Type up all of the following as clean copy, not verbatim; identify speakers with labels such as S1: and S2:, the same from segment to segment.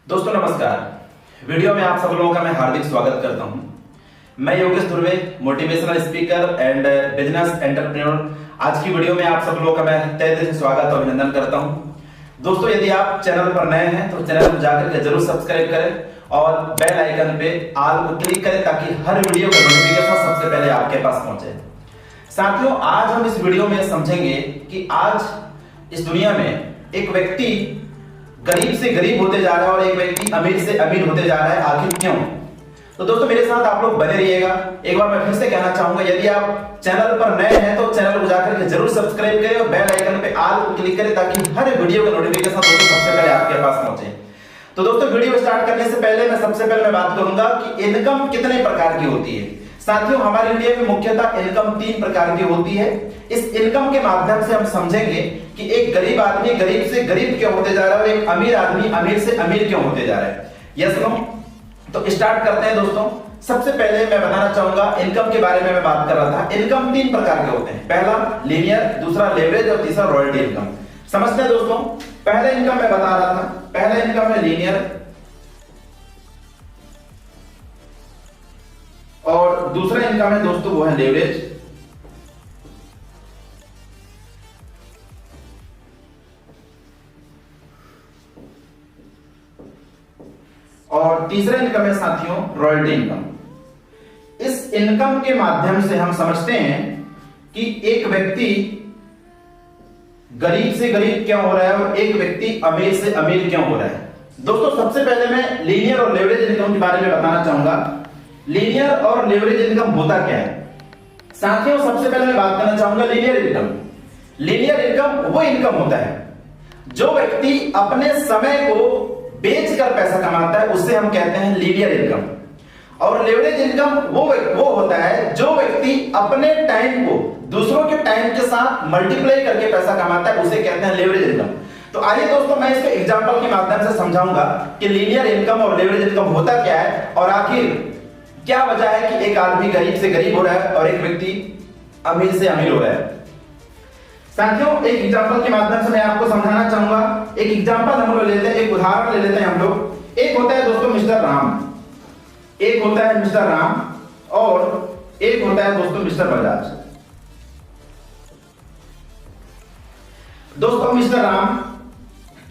S1: दोस्तों नमस्कार। वीडियो में आप सब लोगों का मैं हार्दिक स्वागत करता हूं। मैं Yogesh Dhurve, motivational speaker and business entrepreneur. आज की वीडियो में आप सब लोगों का मैं तहे दिल से स्वागत और अभिनंदन करता हूं। दोस्तों यदि आप चैनल पर नए हैं तो चैनल को जाकर के जरूर सब्सक्राइब करें और बेल आइकन पे ऑल को क्लिक करें ताकि हर वीडियो का नोटिफिकेशन सबसे पहले आपके पास पहुंचे। साथियों, आज हम इस वीडियो में समझेंगे कि आज इस दुनिया में एक व्यक्ति गरीब से गरीब होते जा रहा है और एक व्यक्ति अमीर से अमीर होते जा रहा है। आखिर क्यों? तो दोस्तों मेरे साथ आप लोग बने रहिएगा। एक बार मैं फिर से कहना चाहूंगा, यदि आप चैनल पर नए हैं तो चैनल को जाकर के जरूर सब्सक्राइब करें और बेल आइकन पे ऑल को क्लिक करें ताकि हर वीडियो का नोटिफिकेशन दोस्तों सबसे पहले आपके पास पहुंचे। तो दोस्तों वीडियो स्टार्ट करने से पहले मैं सबसे पहले बात करूंगा कि इनकम कितने प्रकार की होती है। साथियों, हमारे इंडिया में मुख्यतः इनकम 3 प्रकार की होती है। इस इनकम के माध्यम से हम समझेंगे कि एक गरीब आदमी गरीब से गरीब क्यों होते जा रहा है और एक अमीर आदमी अमीर से अमीर क्यों होते जा रहा है। Yes no? तो स्टार्ट करते हैं दोस्तों। सबसे पहले मैं बताना चाहूंगा इनकम के बारे में मैं बात कर रहा था। इनकम 3 प्रकार के होते हैं। पहला लीनियर, दूसरा लेवरेज और तीसरा रॉयल्टी इनकम। समझते हैं दोस्तों? पहला इनकम मैं बता रहा था, पहला इनकम है लीनियर और दूसरा इनकम है दोस्तों वो है लेवरेज। और तीसरा इनकम है साथियों रॉयल्टी इनकम। इस इनकम के माध्यम से हम समझते हैं कि एक व्यक्ति गरीब से गरीब क्यों हो रहा है और एक व्यक्ति अमीर से अमीर क्यों हो रहा है। दोस्तों सबसे पहले मैं लीनियर और लेवरेज इनकम के बारे में बताना चाहूंगा। लीनियर और लेवरेज इनकम होता क्या है? साथियों सबसे पहले मैं बात करना चाहूंगा लीनियर इनकम। लीनियर इनकम वो इनकम होता है जो व्यक्ति अपने समय को बेचकर पैसा कमाता है, उससे हम कहते हैं लीनियर इनकम। और लेवरेज इनकम वो होता है जो व्यक्ति अपने टाइम को दूसरों के टाइम के साथ मल्टीप्लाई करके पैसा कमाता है, उसे कहते हैं लेवरेज इनकम। तो आइए दोस्तों मैं इसको एग्जांपल के माध्यम से समझाऊंगा कि लीनियर इनकम और लेवरेज इनकम होता क्या है और आखिर क्या वजह है कि एक आदमी गरीब से गरीब हो रहा है और एक व्यक्ति अमीर से अमीर हो रहा है। साथियों एक एग्जांपल के माध्यम से मैं आपको समझाना चाहूंगा। एक एग्जांपल हम लोग लेते हैं, एक उदाहरण ले लेते हैं हम लोग। एक होता है दोस्तों मिस्टर राम, एक होता है मिस्टर राम और एक होता है दोस्तों मिस्टर बजाज। दोस्तों मिस्टर राम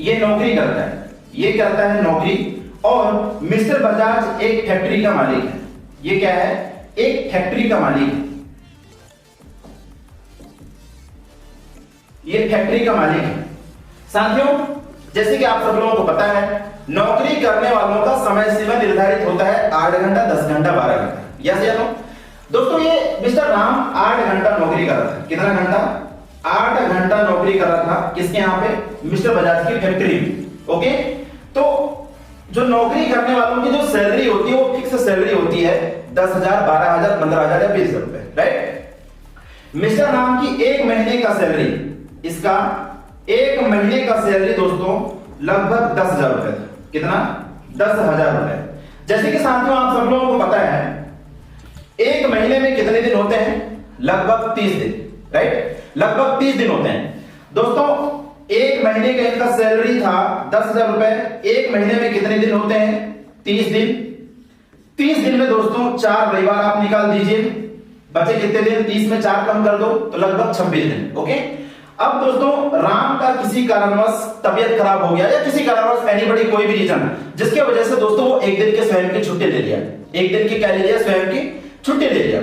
S1: ये नौकरी करता है, ये करता है नौकरी, और मिस्टर बजाज एक फैक्ट्री का मालिक है। ये क्या है? एक फैक्ट्री का मालिक है। ये फैक्ट्री का मालिक है। साथियों जैसे कि आप सब लोगों को पता है, नौकरी करने वालों का समय सीमा निर्धारित होता है 8 घंटा, 10 घंटा, 12 घंटा। यस या नो? दोस्तों ये मिस्टर राम 8 घंटा नौकरी कर रहा था। कितना घंटा? 8 घंटा नौकरी कर रहा था। किसके यहां पे? मिस्टर बजाज की फैक्ट्री में। ओके, तो जो नौकरी करने वालों की जो सैलरी होती है वो फिक्स सैलरी होती है 10,000, 12,000, 15,000 या 20,000 रुपए, राइट? मिस्टर राम की एक महीने का सैलरी, इसका एक महीने का सैलरी दोस्तों लगभग 10,000 रुपए था। कितना? 10,000 रुपए। जैसे कि साथियों आप सब लोगों को पता है एक महीने में कितने दिन होते हैं? लगभग 30 दिन, राइट? लगभग 30 दिन होते हैं। दोस्तों एक महीने का इनका सैलरी था 10,000 रुपए। एक महीने में कितने दिन होते हैं? 30 दिन। 30 दिन में दोस्तों 4 रविवार आप निकाल दीजिए, बचे कितने दिन? 30 में 4 कम कर दो तो लगभग 26 दिन। ओके, अब दोस्तों राम का किसी कारणवश तबियत खराब हो गया या किसी कारणवश एनीबॉडी कोई भी रीजन जिसके वजह से दोस्तों वो एक दिन के स्वयं की छुट्टी ले लिया। एक दिन की क्या ले लिया? स्वयं की छुट्टी ले लिया।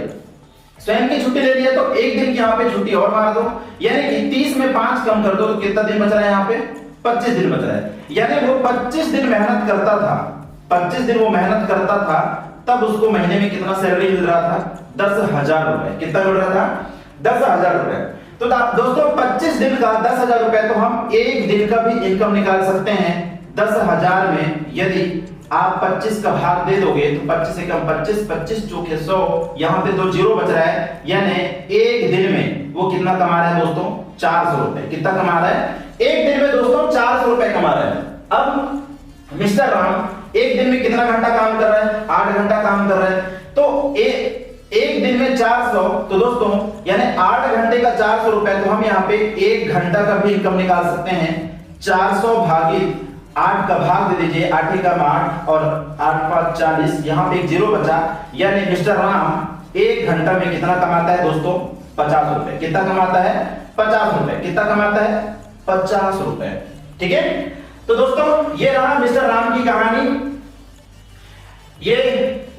S1: स्वयं की छुट्टी ले लिया तो एक दिन की यहां पे छुट्टी और मार दो, यानी कि 30 में 5 कम कर दो तो कितना दिन बच रहा है? यहां पे 25 दिन बच रहा है। यानी वो 25 दिन मेहनत करता था, 25 दिन वो मेहनत करता था, तब उसको महीने में कितना सैलरी मिल रहा था? 10,000 रुपए। कितना मिल रहा था? 10,000 रुपए। तो दोस्तों 25 दिन का 10,000 रुपए, तो हम एक दिन का भी इनकम निकाल सकते हैं। 10,000 में यदि आप 25 का भाग दे दोगे तो 25 से कम 25, 25 चौके 100, यहां पे 2 जीरो बच रहा है, यानी एक दिन में वो कितना कमा रहा है दोस्तों? 400 रुपए। कितना कमा रहा है? एक दिन में दोस्तों 400 रुपए कमा रहा है। अब मिस्टर राम एक दिन में कितना घंटा काम कर रहा है? 8 घंटा काम कर रहा है। तो एक दिन में 400, तो दोस्तों यानी 8 घंटे का 400 रुपए, तो हम यहाँ पे 1 घंटा का भी इनकम निकाल सकते हैं। 400 भागित 8 का भाग दे दीजिए, 8 एकम 8 और 8 5 40, यहाँ पे एक जीरो बचा, यानी मिस्टर राम 1 घंटा में कितना कमाता है दोस्तों? 50 रुपए। कितना कमाता है? 50 रुपए। कितना कमाता है? 50 रुपए। ठीक है, तो दोस्तों ये रहा मिस्टर राम की कहानी। ये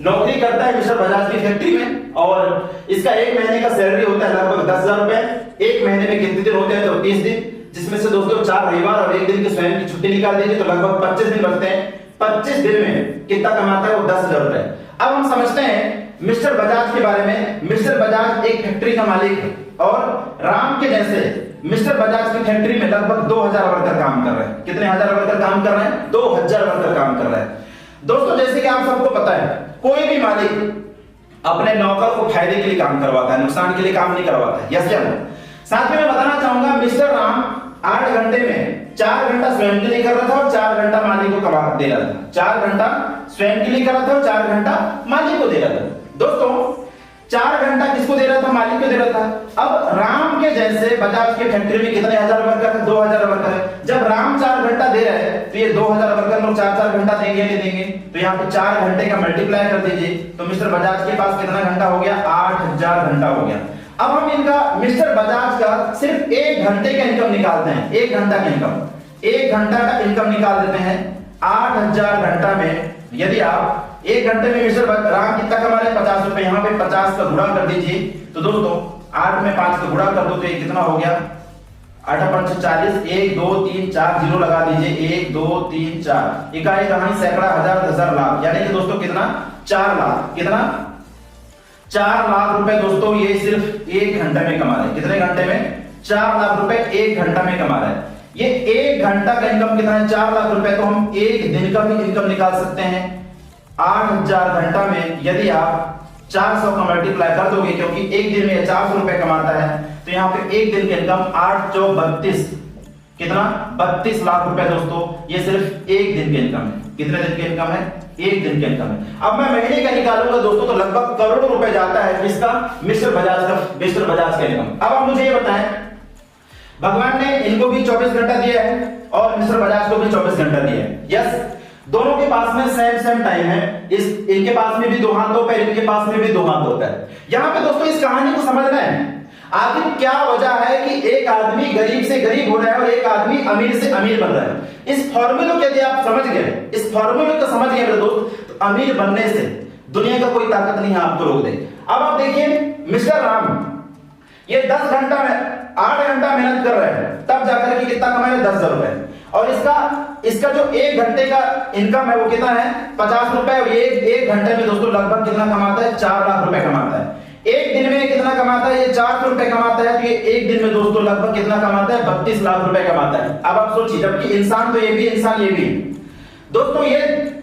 S1: नौकरी करता है मिस्टर बजाज की फैक्ट्री में और इसका एक महीने का सैलरी होता है लगभग 10,000 रुपए। एक महीने में कितने दिन होते हैं? तो 30 दिन, जिसमें से दोस्तों 4 रविवार और 1 दिन की स्वयं की छुट्टी निकाल दीजिए तो लगभग 25 दिन बचते हैं। 25 दिन में कितना कमाता है? वो 10,000 रुपए। अब हम समझते हैं मिस्टर बजाज के बारे में। मिस्टर बजाज एक फैक्ट्री का मालिक है और राम के जैसे मिस्टर बजाज की फैक्ट्री में लगभग 2000 वर्कर काम कर रहे हैं। कितने हजार वर्कर काम कर रहे हैं? 2000 वर्कर काम कर रहे हैं। दोस्तों जैसे कि आप सबको पता है, कोई भी मालिक अपने नौकर को फायदे के लिए काम करवाता है, नुकसान के लिए काम नहीं करवाता है। यस या नो? साथ में मैं बताना चाहूंगा मिस्टर राम 8 घंटे में 4 घंटा स्वयं के लिए कर रहा था और 4 घंटा मालिक को कमा दे रहा था। 4 घंटा स्वयं के लिए कर रहा था और 4 घंटा मालिक को दे रहा था। दोस्तों 4 घंटा किसको दे रहा था? मालिक को दे रहा था। अब राम के जैसे बजाज के फैक्ट्री में कितने हजार वर्कर है? 2000 वर्कर है। जब राम 4 घंटा दे रहे हैं तो ये 2000 वर्कर लोग 4-4 घंटा देंगे नहीं देंगे? तो यहाँ पे 4 घंटे का मल्टीप्लाई कर दीजिए तो मिस्टर बजाज के पास कितना घंटा हो गया? 8000 घंटा हो गया। अब हम इनका मिस्टर बजाज का सिर्फ 1 घंटे का इनकम निकालते हैं। 1 घंटा का इनकम, 1 घंटा का इनकम निकाल देते हैं। 8000 घंटा में यदि आप 1 घंटे में मिस्टर राम कितना कमा रहे हैं? 50 रुपए। यहाँ पे 50 का गुणा कर दीजिए तो दोस्तों 8 में 5 का गुणा कर दो तो ये कितना हो गया? 8 5 40, 1 2 3 4 जीरो लगा दीजिए। 1 2 3 4 इकाई दहाई सैकड़ा हजार 10,000 लाख, यानी कि दोस्तों कितना? 4 लाख। कितना? 4 लाख रुपए दोस्तों ये सिर्फ 1 घंटे में कमा रहे हैं। कितने घंटे में? 4 लाख रुपए 1 घंटा में कमा रहे हैं। ये 1 घंटा का इनकम कितना है? 4 लाख रुपए। तो हम 1 दिन का भी इनकम निकाल सकते हैं। 8000 घंटा में यदि आप 400 का मल्टीप्लाई कर दोगे, क्योंकि एक दिन में 400 रुपए कमाता है, तो यहाँ पे एक दिन की इनकम 8 चौक 32, कितना? 32 लाख रुपए दोस्तों। ये सिर्फ एक दिन की इनकम है। कितने दिन की इनकम है? एक दिन की इनकम है। अब मैं महीने का निकालूंगा दोस्तों तो लगभग करोड़ों रुपए जाता है किसका? मिस्टर बजाज का, मिस्टर बजाज का इनकम। अब आप मुझे ये बताएं, भगवान ने इनको भी 24 घंटा दिया है और मिस्टर बजाज को भी 24 घंटा दिया है। यस, दोनों के पास में सेम टाइम है। इनके पास में भी 2 हाथ 2 पैर, इनके पास में भी 2 हाथ 2 पैर। यहां पे दोस्तों इस कहानी को समझना है, आखिर क्या वजह है कि एक आदमी गरीब से गरीब हो रहा है और एक आदमी अमीर से अमीर बन रहा है। इस फॉर्मूले को यदि आप समझ गए, इस फॉर्मूले को समझ गए मेरे दोस्त, तो अमीर बनने से दुनिया का कोई ताकत नहीं है आपको रोक दे। अब आप देखिए मिस्टर राम ये 10 घंटा में 8 घंटा मेहनत कर रहे हैं, तब जाकर के कितना कमाए? 10,000 रुपए। और इसका जो 1 घंटे का इनकम है वो कितना है? 50 रुपए। और ये 1 घंटे में दोस्तों लगभग कितना कमाता है? 4 लाख रुपए कमाता है। एक दिन में कितना कमाता है? ये 400 रुपए कमाता है। तो ये एक दिन में दोस्तों लगभग कितना कमाता है? 32 लाख रुपए कमाता है। अब आप सोचिए, जबकि इंसान तो ये भी, इंसान ये भी दोस्तों, ये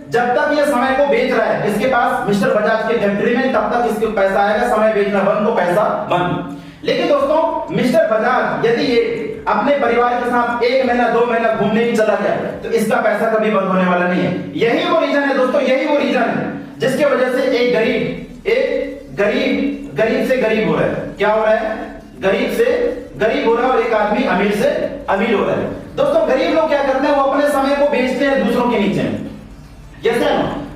S1: जब तक ये समय को बेच रहा है इसके पास मिस्टर बजाज के फैक्ट्री में, तब तक इसके पैसा आएगा। समय बेचना बंद तो पैसा बंद। लेकिन दोस्तों मिस्टर बजाज यदि ये अपने परिवार के साथ 1 महीना 2 महीना घूमने ही चला गया तो इसका पैसा कभी बंद होने वाला नहीं है। यही वो रीजन है दोस्तों, यही वो रीजन है जिसकी वजह से एक गरीब से गरीब हो रहा है। क्या हो रहा है? गरीब से गरीब हो रहा है और एक आदमी अमीर से अमीर हो रहा है। दोस्तों गरीब लोग क्या करते हैं? वो अपने समय को बेचते हैं दूसरों के नीचे। जैसे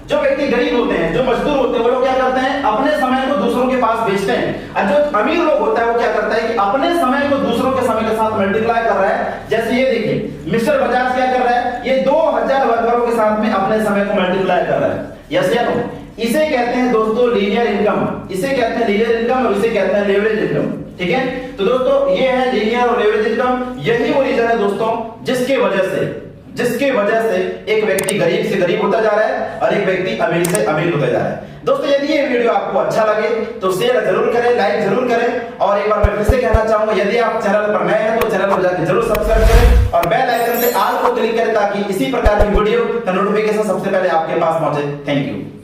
S1: जो व्यक्ति गरीब होते हैं, जो मजदूर होते हैं, वो लोग क्या करते हैं? अपने समय को दूसरों के पास बेचते हैं। और जो अमीर लोग होता है वो क्या करता है कि अपने समय को दूसरों के समय के साथ मल्टीप्लाई कर रहा है। जैसे ये देखिए मिस्टर बजाज क्या कर रहा है? ये 2000 वर्करों के साथ में अपने समय को मल्टीप्लाई कर रहा है। यस या नो? इसे कहते हैं दोस्तों लीनियर इनकम। इसे कहते हैं लीनियर इनकम और इसे कहते हैं लेवरेज इनकम। ठीक है, तो दोस्तों ये है लीनियर और लेवरेज इनकम। यही वो रीजन है दोस्तों जिसके वजह से एक व्यक्ति गरीब से गरीब होता जा रहा है और एक व्यक्ति अमीर से अमीर होता जा रहा है। दोस्तों यदि ये वीडियो आपको अच्छा लगे तो शेयर जरूर करें, लाइक जरूर करें। और एक बार मैं फिर से कहना चाहूंगा, यदि आप चैनल पर नए हैं तो चैनल को जाकर जरूर सब्सक्राइब करें और बेल आइकन से ऑल को क्लिक करें ताकि इसी प्रकार की वीडियो का नोटिफिकेशन सबसे पहले आपके पास पहुंचे। Thank you.